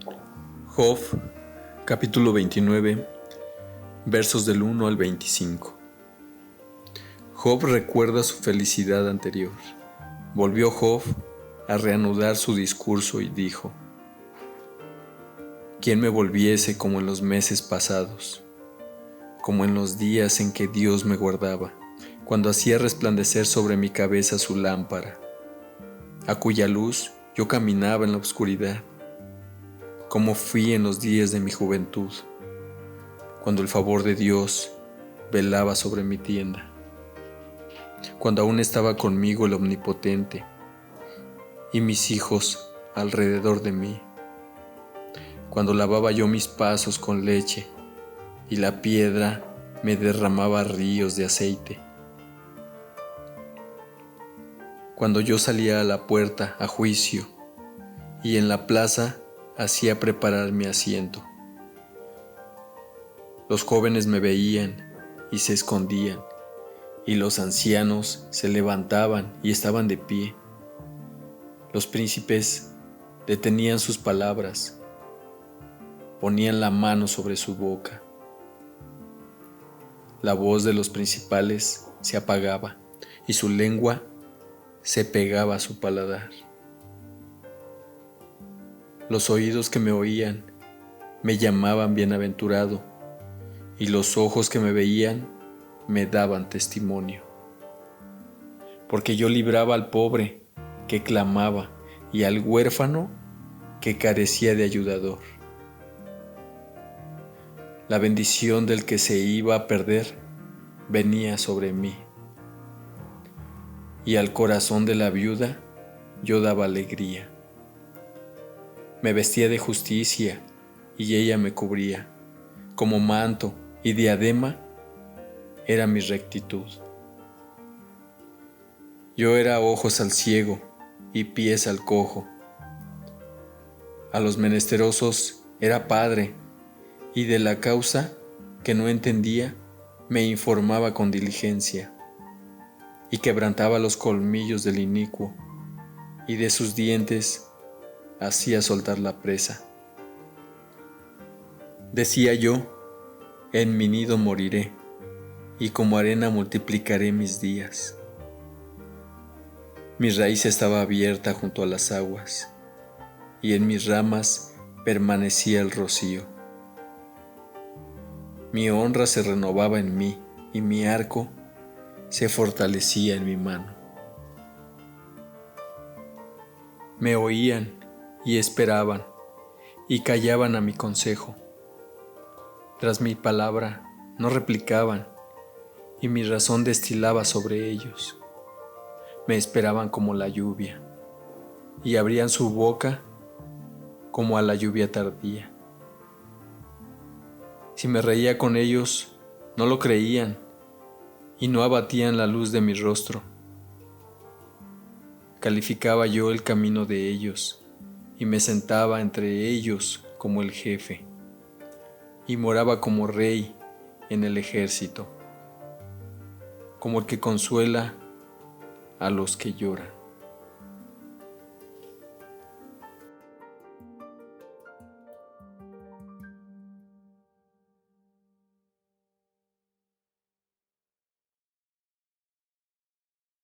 Job, capítulo 29, versos del 1 al 25. Job recuerda su felicidad anterior. Volvió Job a reanudar su discurso y dijo: ¿Quién me volviese como en los meses pasados, como en los días en que Dios me guardaba, cuando hacía resplandecer sobre mi cabeza su lámpara, a cuya luz yo caminaba en la oscuridad? Como fui en los días de mi juventud, cuando el favor de Dios velaba sobre mi tienda, cuando aún estaba conmigo el Omnipotente y mis hijos alrededor de mí, cuando lavaba yo mis pasos con leche y la piedra me derramaba ríos de aceite, cuando yo salía a la puerta a juicio y en la plaza hacía preparar mi asiento. Los jóvenes me veían y se escondían, y los ancianos se levantaban y estaban de pie. Los príncipes detenían sus palabras, ponían la mano sobre su boca. La voz de los principales se apagaba y su lengua se pegaba a su paladar. Los oídos que me oían me llamaban bienaventurado, y los ojos que me veían me daban testimonio. Porque yo libraba al pobre que clamaba y al huérfano que carecía de ayudador. La bendición del que se iba a perder venía sobre mí, y al corazón de la viuda yo daba alegría. Me vestía de justicia y ella me cubría, como manto y diadema era mi rectitud. Yo era ojos al ciego y pies al cojo. A los menesterosos era padre, y de la causa que no entendía me informaba con diligencia, y quebrantaba los colmillos del inicuo, y de sus dientes hacía soltar la presa. Decía yo: en mi nido moriré, y como arena multiplicaré mis días. Mi raíz estaba abierta junto a las aguas, y en mis ramas permanecía el rocío. Mi honra se renovaba en mí, y mi arco se fortalecía en mi mano. Me oían y esperaban, y callaban a mi consejo. Tras mi palabra no replicaban, y mi razón destilaba sobre ellos. Me esperaban como la lluvia, y abrían su boca como a la lluvia tardía. Si me reía con ellos, no lo creían, y no abatían la luz de mi rostro. Calificaba yo el camino de ellos, y me sentaba entre ellos como el jefe, y moraba como rey en el ejército, como el que consuela a los que lloran.